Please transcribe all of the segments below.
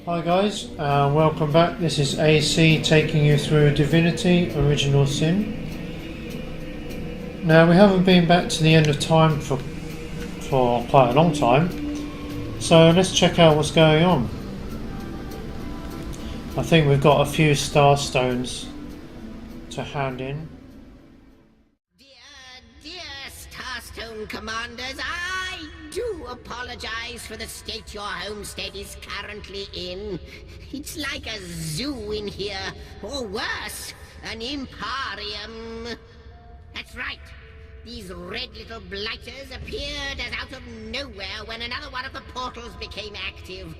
Hi guys, welcome back. This is AC taking you through Divinity Original Sin. Now we haven't been back to the end of time for quite a long time, so let's check out what's going on. I think we've got a few star stones to hand in. Dear Starstone Commanders, I do apologize for the state your homestead is currently in. It's like a zoo in here, or worse, an emporium. That's right. These red little blighters appeared as out of nowhere when another one of the portals became active.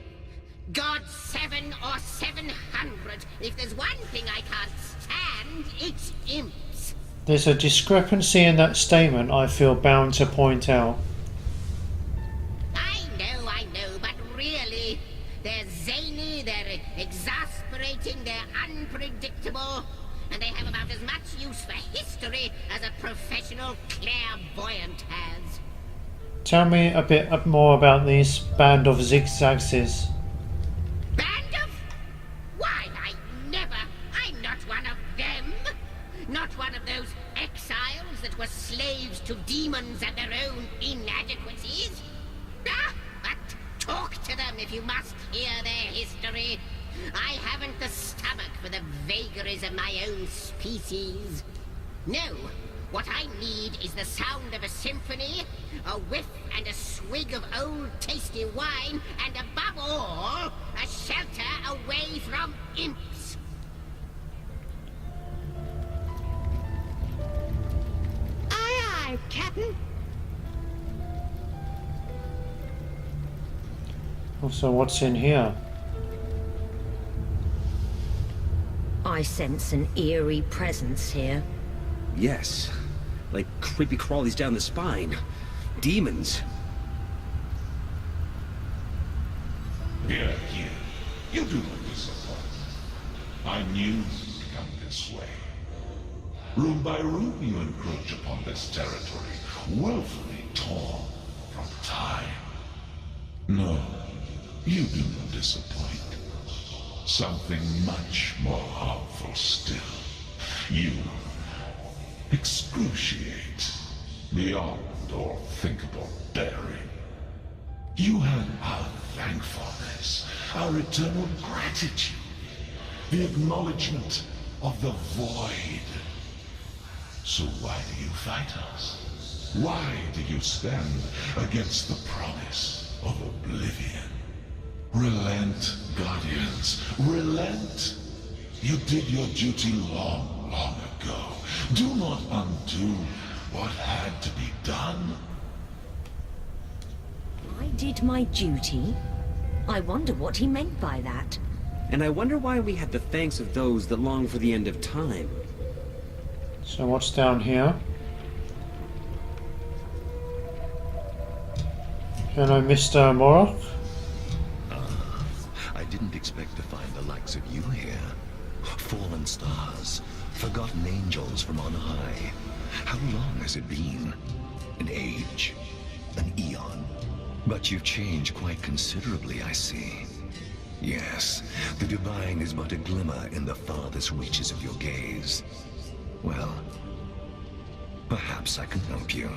God 7 or 700. If there's one thing I can't stand, it's imps. There's a discrepancy in that statement I feel bound to point out. I know, but really, they're zany, they're exasperating, they're unpredictable, and they have about as much use for history as a professional clairvoyant has. Tell me a bit more about these band of zigzags. Band of? Why, I'm not one of them. Not one of those exiles that were slaves to demons and their own inadequacies. But talk to them if you must hear their history. I haven't the stomach for the vagaries of my own species. No, what I need is the sound of a symphony, a whiff and a swig of old tasty wine, and above all, a shelter away from imps. Aye, Captain. So what's in here? I sense an eerie presence here. Yes, like creepy crawlies down the spine. Demons. Here. You do not disappoint. I knew you'd come this way. Room by room you encroach upon this territory, woefully torn from time. No, you do not disappoint. Something much more harmful still. You excruciate beyond all thinkable bearing. You have our thankfulness, our eternal gratitude, the acknowledgement of the void. So why do you fight us? Why do you stand against the promise of oblivion? Relent, Guardians, relent! You did your duty long ago. Do not undo what had to be done. I did my duty? I wonder what he meant by that. And I wonder why we had the thanks of those that long for the end of time. So what's down here? Hello, Mr. Morok. I didn't expect to find the likes of you here. Fallen stars, forgotten angels from on high. How long has it been? An age? An eon? But you've changed quite considerably, I see. Yes, the divine is but a glimmer in the farthest reaches of your gaze. Well, perhaps I can help you.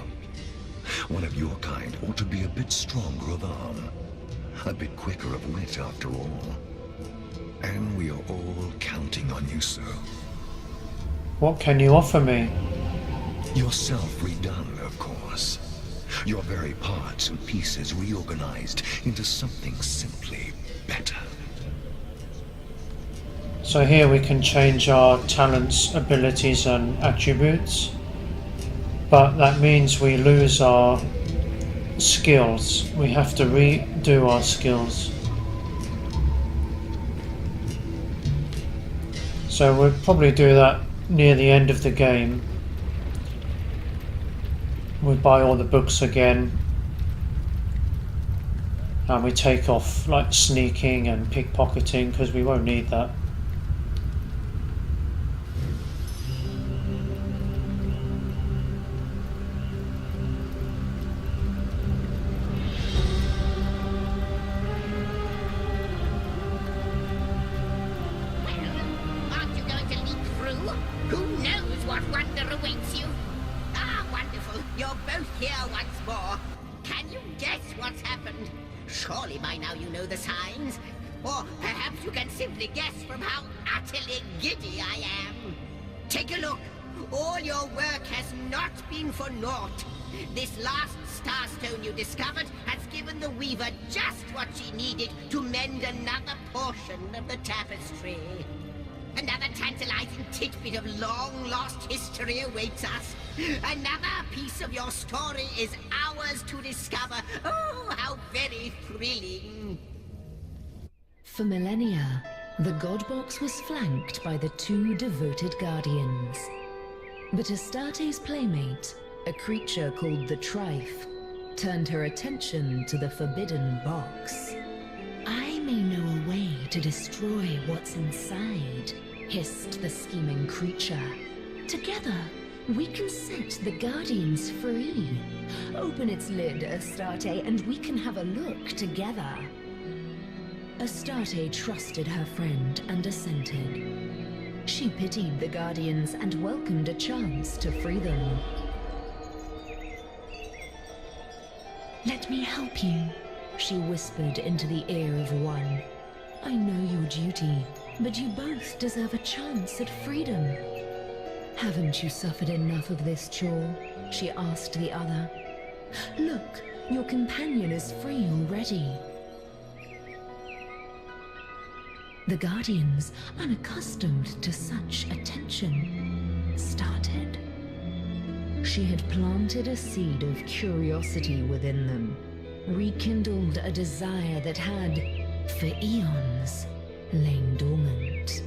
One of your kind ought to be a bit stronger of arm. A bit quicker of wit, after all. And we are all counting on you, sir. What can you offer me? Yourself redone, of course. Your very parts and pieces reorganized into something simply better. So here we can change our talents, abilities and attributes. But that means we lose our skills. We have to redo our skills. So we'll probably do that near the end of the game. We buy all the books again. And we take off like sneaking and pickpocketing because we won't need that. wonder awaits you. Ah, wonderful. You're both here once more. Can you guess what's happened? Surely by now you know the signs. Or perhaps you can simply guess from how utterly giddy I am. Take a look. All your work has not been for naught. This last starstone you discovered has given the Weaver just what she needed to mend another portion of the tapestry. Another tantalizing tidbit of long-lost history awaits us. Another piece of your story is ours to discover. Oh, how very thrilling. For millennia, the God Box was flanked by the two devoted guardians. But Astarte's playmate, a creature called the Trife, turned her attention to the forbidden box. I may know a way to destroy what's inside, hissed the scheming creature. Together, we can set the Guardians free. Open its lid, Astarte, and we can have a look together. Astarte trusted her friend and assented. She pitied the Guardians and welcomed a chance to free them. Let me help you, she whispered into the ear of one. I know your duty, but you both deserve a chance at freedom. Haven't you suffered enough of this chore? She asked the other. Look, your companion is free already. The Guardians, unaccustomed to such attention, started. She had planted a seed of curiosity within them, rekindled a desire that had, for eons, lain dormant.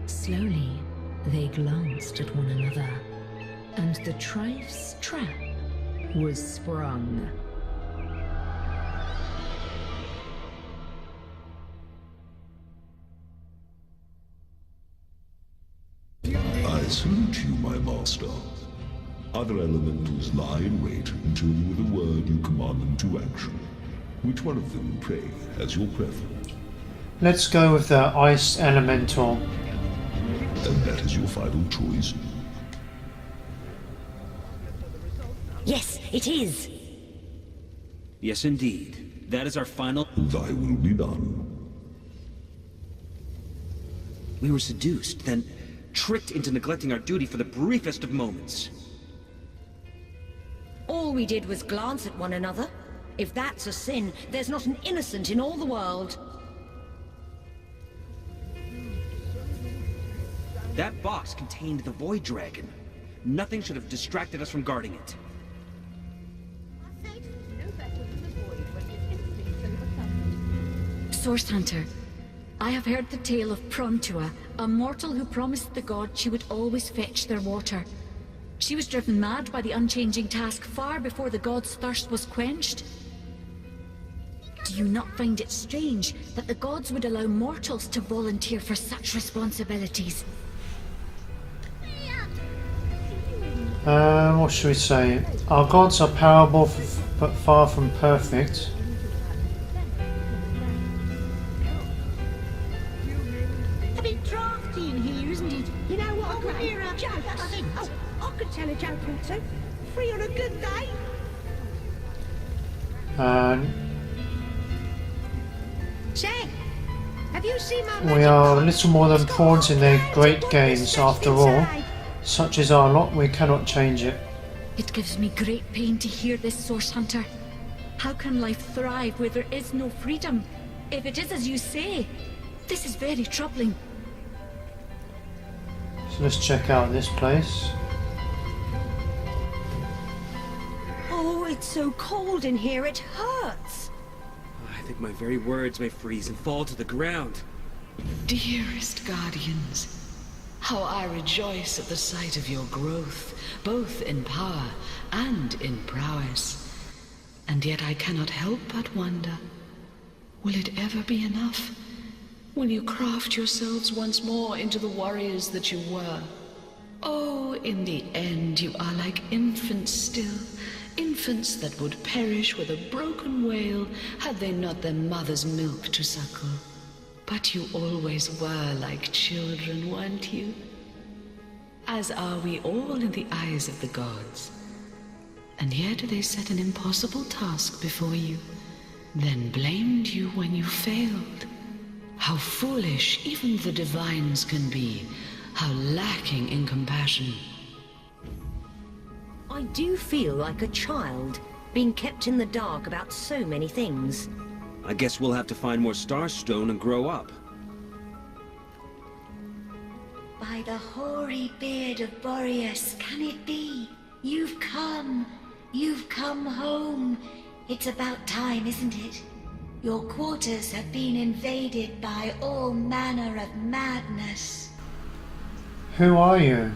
Slowly, they glanced at one another, and the Trife's trap was sprung. I salute you, my master. Other elementals lie in wait until with a word you command them to action. Which one of them, pray, has your preference? Let's go with the ice elemental. And that is your final choice? Yes, it is. Yes, indeed. That is our final... Thy will be done. We were seduced, then tricked into neglecting our duty for the briefest of moments. All we did was glance at one another. If that's a sin, there's not an innocent in all the world. That box contained the Void Dragon. Nothing should have distracted us from guarding it. Source Hunter, I have heard the tale of Prontua, a mortal who promised the gods she would always fetch their water. She was driven mad by the unchanging task far before the gods' thirst was quenched. Do you not find it strange that the gods would allow mortals to volunteer for such responsibilities? What should we say? Our gods are powerful but far from perfect. A bit drafty in here, isn't it? You know what, I could hear a joke. I could tell a joke or two. Free on a good day. Say, have you seen my We are little more than pawns in their great games after all. Such is our lot, we cannot change it. It gives me great pain to hear this, Source Hunter. How can life thrive where there is no freedom? If it is as you say, this is very troubling. So let's check out this place. Oh, it's so cold in here, it hurts. I think my very words may freeze and fall to the ground. Dearest Guardians, how I rejoice at the sight of your growth, both in power and in prowess. And yet I cannot help but wonder, will it ever be enough? Will you craft yourselves once more into the warriors that you were? Oh, in the end you are like infants still, infants that would perish with a broken wail had they not their mother's milk to suckle. But you always were like children, weren't you? as are we all in the eyes of the gods. And yet they set an impossible task before you, then blamed you when you failed. How foolish even the divines can be, how lacking in compassion. I do feel like a child, being kept in the dark about so many things. I guess we'll have to find more Starstone and grow up. By the hoary beard of Boreas, can it be? You've come home. It's about time, isn't it? Your quarters have been invaded by all manner of madness. Who are you?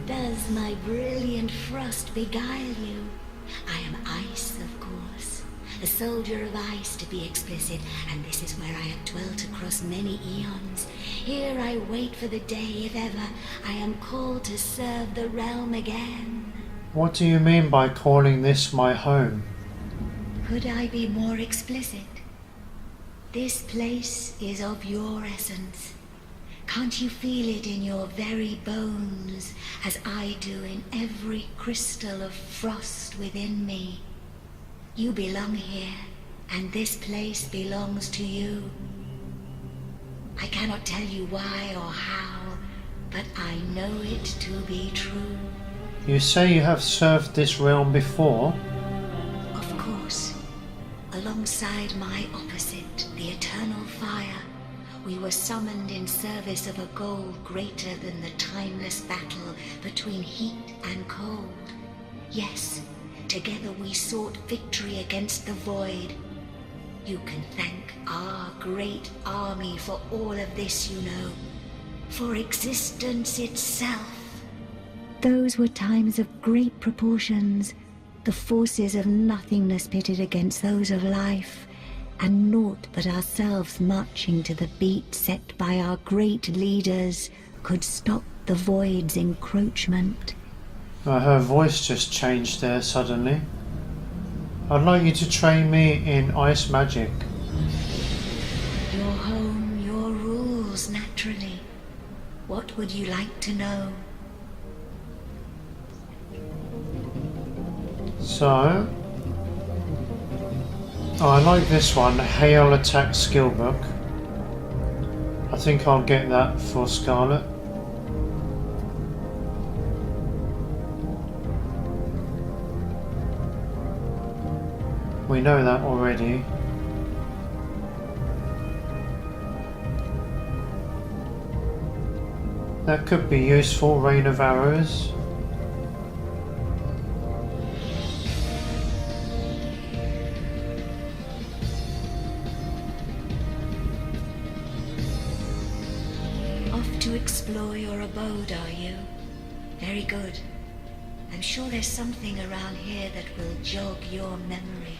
Does my brilliant frost beguile you? I am ice, of course. A soldier of ice, to be explicit, and this is where I have dwelt across many eons. Here I wait for the day, if ever, I am called to serve the realm again. What do you mean by calling this my home? Could I be more explicit? This place is of your essence. Can't you feel it in your very bones, as I do in every crystal of frost within me? You belong here, and this place belongs to you. I cannot tell you why or how, but I know it to be true. You say you have served this realm before? Of course. Alongside my opposite, the eternal fire, we were summoned in service of a goal greater than the timeless battle between heat and cold. Yes, together we sought victory against the void. You can thank our great army for all of this, you know. For existence itself. Those were times of great proportions. The forces of nothingness pitted against those of life, and naught but ourselves marching to the beat set by our great leaders could stop the void's encroachment. Her voice just changed there suddenly. I'd like you to train me in ice magic. Your home, your rules, naturally. What would you like to know? So, I like this one, Hail Attack Skill Book. I think I'll get that for Scarlet. We know that already. That could be useful, Rain of Arrows. Off to explore your abode, are you? Very good. I'm sure there's something around here that will jog your memory.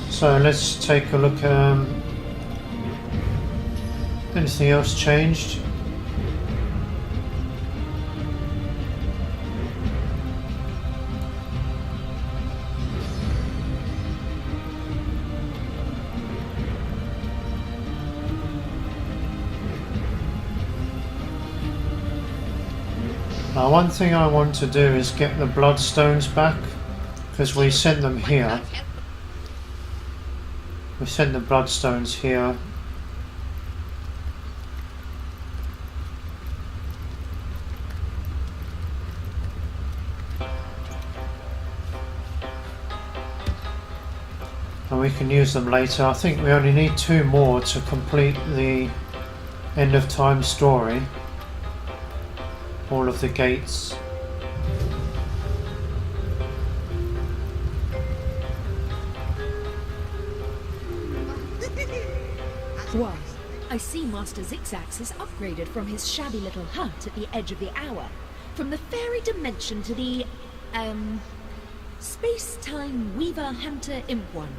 So let's take a look. Anything else changed? Now, one thing I want to do is get the bloodstones back, because we sent them here. We sent the bloodstones here. And we can use them later. I think we only need 2 more to complete the end of time story. All of the gates. Why, I see Master Zigzags has upgraded from his shabby little hut at the edge of the hour, from the fairy dimension to the, Space-time Weaver Hunter Imp One.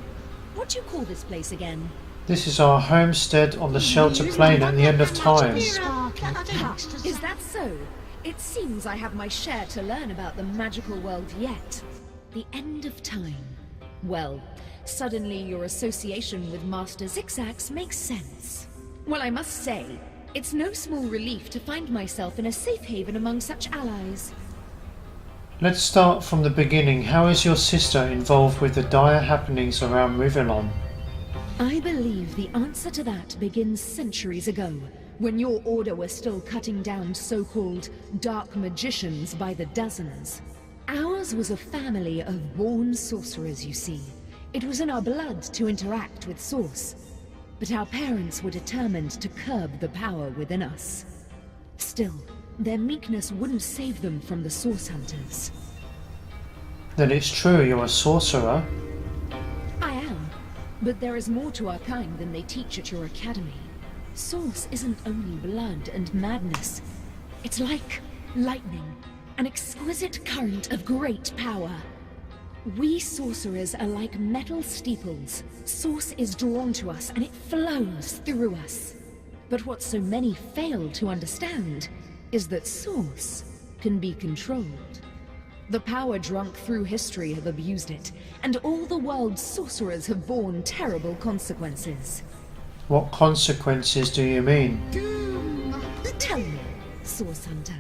What do you call this place again? This is our homestead on the shelter plane at the end of time. Is that so? It seems I have my share to learn about the magical world yet. The end of time. Well, suddenly your association with Master Zigzags makes sense. Well, I must say, it's no small relief to find myself in a safe haven among such allies. Let's start from the beginning. How is your sister involved with the dire happenings around Rivellon? I believe the answer to that begins centuries ago, when your order was still cutting down so-called dark magicians by the dozens. Ours was a family of born sorcerers, you see. It was in our blood to interact with Source. But our parents were determined to curb the power within us. Still, their meekness wouldn't save them from the Source Hunters. Then it's true you're a sorcerer? I am, but there is more to our kind than they teach at your academy. Source isn't only blood and madness. It's like lightning, an exquisite current of great power. We sorcerers are like metal steeples. Source is drawn to us and it flows through us. But what so many fail to understand is that Source can be controlled. The power-drunk through history have abused it, and all the world's sorcerers have borne terrible consequences. What consequences do you mean? Tell me, Source Hunter,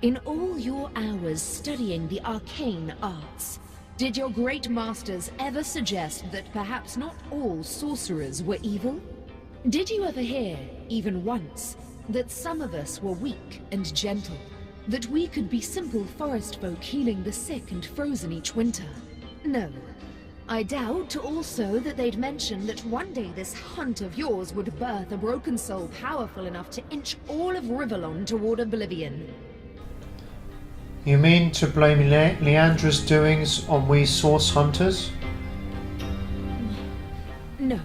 in all your hours studying the arcane arts, did your great masters ever suggest that perhaps not all sorcerers were evil? Did you ever hear, even once, that some of us were weak and gentle? That we could be simple forest folk healing the sick and frozen each winter? No. I doubt also that they'd mention that one day this hunt of yours would birth a broken soul powerful enough to inch all of Rivellon toward oblivion. You mean to blame Leandra's doings on we Source Hunters? No.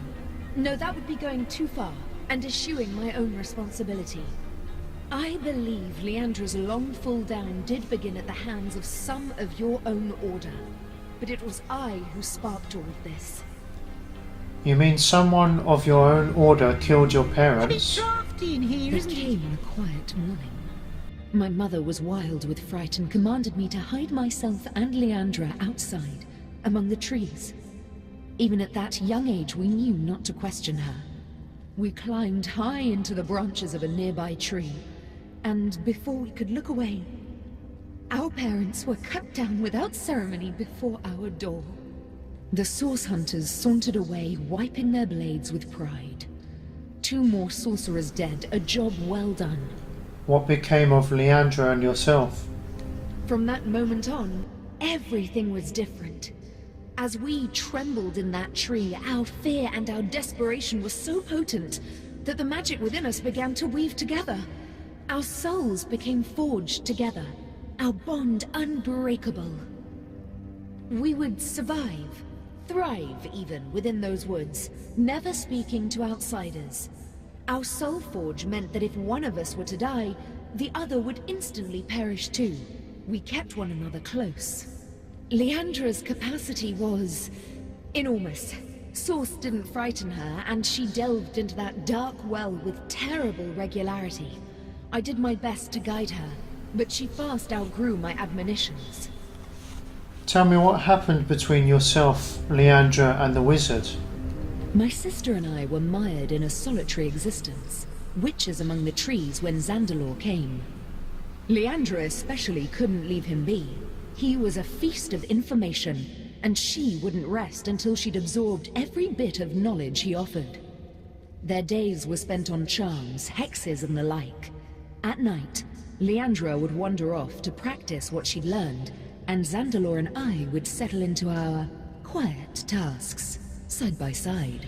No, that would be going too far, and eschewing my own responsibility. I believe Leandra's long fall down did begin at the hands of some of your own order, but it was I who sparked all of this. You mean someone of your own order killed your parents? It came in a quiet morning. My mother was wild with fright and commanded me to hide myself and Leandra outside, among the trees. Even at that young age we knew not to question her. We climbed high into the branches of a nearby tree, and before we could look away, our parents were cut down without ceremony before our door. The Source Hunters sauntered away, wiping their blades with pride. 2 more sorcerers dead, a job well done. What became of Leandra and yourself? From that moment on, everything was different. As we trembled in that tree, our fear and our desperation was so potent that the magic within us began to weave together. Our souls became forged together, our bond unbreakable. We would survive, thrive even, within those woods, never speaking to outsiders. Our soul forge meant that if one of us were to die, the other would instantly perish too. We kept one another close. Leandra's capacity was enormous. Source didn't frighten her, and she delved into that dark well with terrible regularity. I did my best to guide her, but she fast outgrew my admonitions. Tell me what happened between yourself, Leandra, and the wizard. My sister and I were mired in a solitary existence, witches among the trees when Zandalor came. Leandra especially couldn't leave him be. He was a feast of information, and she wouldn't rest until she'd absorbed every bit of knowledge he offered. Their days were spent on charms, hexes, and the like. At night, Leandra would wander off to practice what she'd learned, and Zandalor and I would settle into our quiet tasks, side by side.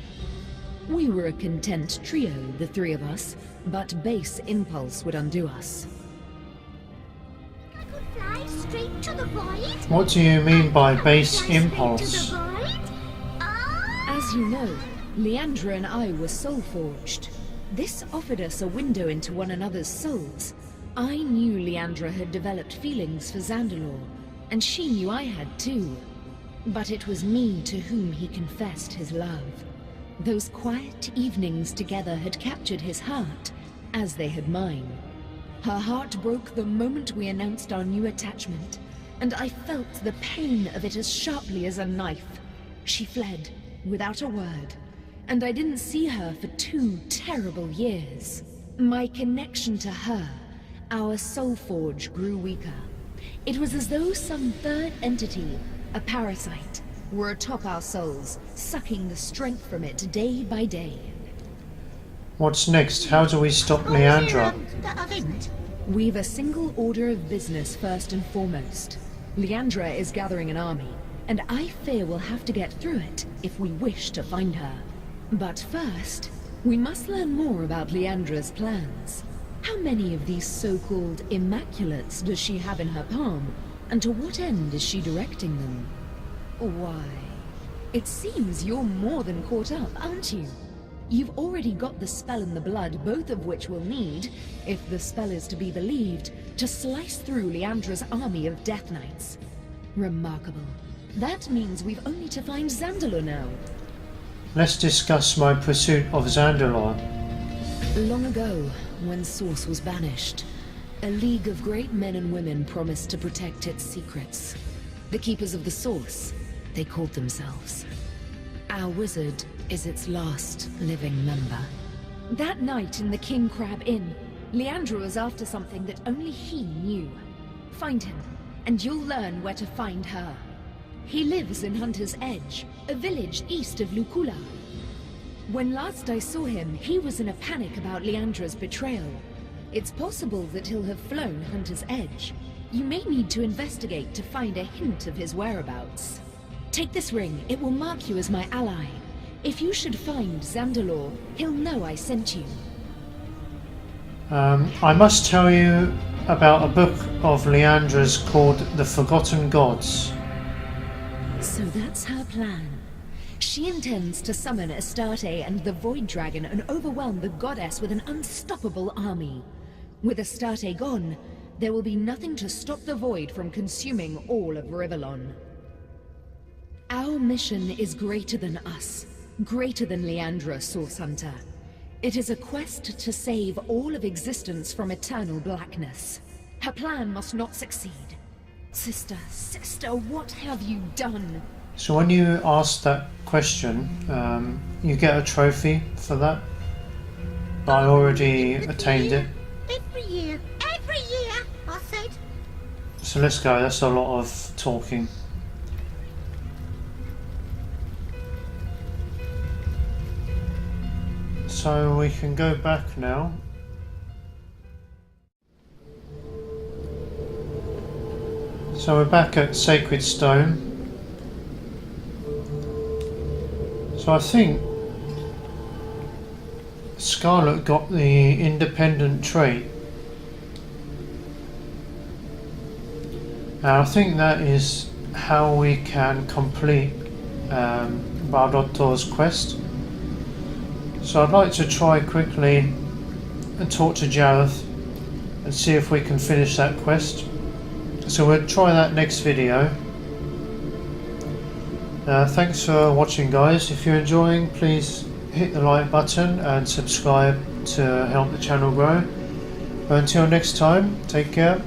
We were a content trio, the 3 of us, but base impulse would undo us. I could fly straight to the void. What do you mean by base impulse? As you know, Leandra and I were soul-forged. This offered us a window into one another's souls. I knew Leandra had developed feelings for Zandalor, and she knew I had too. But it was me to whom he confessed his love. Those quiet evenings together had captured his heart, as they had mine. Her heart broke the moment we announced our new attachment, and I felt the pain of it as sharply as a knife. She fled, without a word, and I didn't see her for 2 terrible years. My connection to her, our soul forge, grew weaker. It was as though some third entity, a parasite, were atop our souls, sucking the strength from it day by day. What's next? How do we stop Leandra? We've a single order of business first and foremost. Leandra is gathering an army, and I fear we'll have to get through it if we wish to find her. But first, we must learn more about Leandra's plans. How many of these so-called Immaculates does she have in her palm, and to what end is she directing them? Why, it seems you're more than caught up, aren't you? You've already got the spell and the blood, both of which we'll need, if the spell is to be believed, to slice through Leandra's army of Death Knights. Remarkable. That means we've only to find Zandalor now. Let's discuss my pursuit of Zandalor. Long ago, when Source was banished, a league of great men and women promised to protect its secrets. The Keepers of the Source, they called themselves. Our wizard is its last living member. That night in the King Crab Inn, Leandra was after something that only he knew. Find him, and you'll learn where to find her. He lives in Hunter's Edge, a village east of Lucula. When last I saw him, he was in a panic about Leandra's betrayal. It's possible that he'll have flown Hunter's Edge. You may need to investigate to find a hint of his whereabouts. Take this ring, it will mark you as my ally. If you should find Zandalor, he'll know I sent you. I must tell you about a book of Leandra's called The Forgotten Gods. So that's her plan. She intends to summon Astarte and the Void Dragon and overwhelm the goddess with an unstoppable army. With Astarte gone, there will be nothing to stop the Void from consuming all of Rivellon. Our mission is greater than us, greater than Leandra, Source Hunter. It is a quest to save all of existence from eternal blackness. Her plan must not succeed. Sister, what have you done? So when you ask that question, you get a trophy for that. But I already attained it. Every year, I said. So let's go, that's a lot of talking. So we can go back now. So we're back at Sacred Stone. So I think Scarlet got the independent trait. And I think that is how we can complete Bardottor's quest. So I'd like to try quickly and talk to Jareth and see if we can finish that quest. So we'll try that next video. Thanks for watching, guys. If you're enjoying, please hit the like button and subscribe to help the channel grow. But until next time, take care.